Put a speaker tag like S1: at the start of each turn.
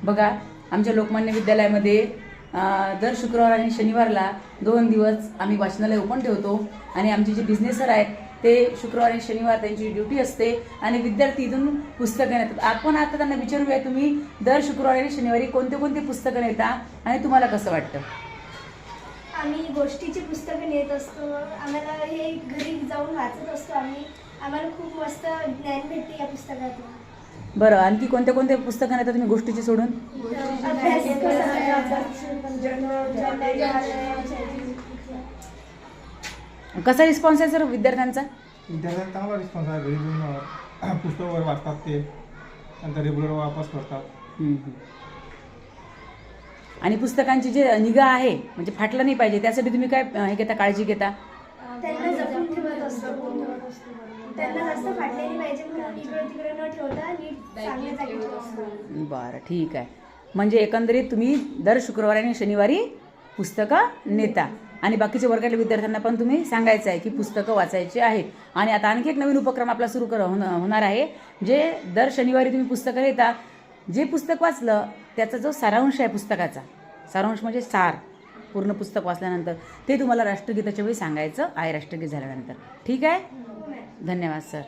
S1: बघा, आमच्या लोकमान्य विद्यालयामध्ये दर शुक्रवार आणि शनिवारला 2 दिवस आम्ही वाचनालय ओपन ठेवतो आणि आमचे जे बिझनेस सर आहेत ते शुक्रवार आणि शनिवार त्यांची ड्युटी असते आणि विद्यार्थी इथून पुस्तकं नेतात. आपण आता त्यांना विचारूया, तुम्ही दर शुक्रवारी आणि शनिवारी कोणते कोणते पुस्तकं नेता आणि तुम्हाला कसं वाटतं?
S2: आम्ही गोष्टीची पुस्तकं नेत असतो. आम्हाला हे घरी जाऊन वाचत असतो आम्ही. आम्हाला खूप मस्त ज्ञान भेटते या पुस्तकातून.
S1: बरं, आणखी कोणते कोणते पुस्तकं नेता तुम्ही गोष्टीची सोडून? कसा रिस्पॉन्स आहे सर विद्यार्थ्यांचा?
S3: विद्यार्थ्यांचा चांगला रिस्पॉन्स आहे. घरी जाऊन पुस्तक वगैरे वाचतात, ते नंतर रेग्युलर वापस करतात.
S1: आणि पुस्तकांची जे निगा आहे म्हणजे फाटलं नाही पाहिजे, त्यासाठी तुम्ही काय हे घेता, काळजी घेता?
S2: त्यांना जपून ठेवत असतो. त्यांना जास्त फाटले नाही पाहिजे म्हणून इकडे तिकडे न ठेवता नीट चांगल्या जागी ठेवतो.
S1: बरं, ठीक आहे. म्हणजे एकंदरीत तुम्ही दर शुक्रवारी आणि शनिवारी पुस्तकं नेता आणि बाकीच्या वर्गातल्या विद्यार्थ्यांना पण तुम्ही सांगायचं आहे की पुस्तकं वाचायची आहेत. आणि आता आणखी एक नवीन उपक्रम आपला सुरू होणार आहे, जे दर शनिवारी तुम्ही पुस्तकं नेता. जे पुस्तक वाचलं त्याचा जो सारांश आहे पुस्तकाचा, सारांश म्हणजे सार, पूर्ण पुस्तक वाचल्यानंतर ते तुम्हाला राष्ट्रगीताच्या वेळी सांगायचं आहे, राष्ट्रगीत झाल्यानंतर. ठीक आहे? धन्यवाद सर.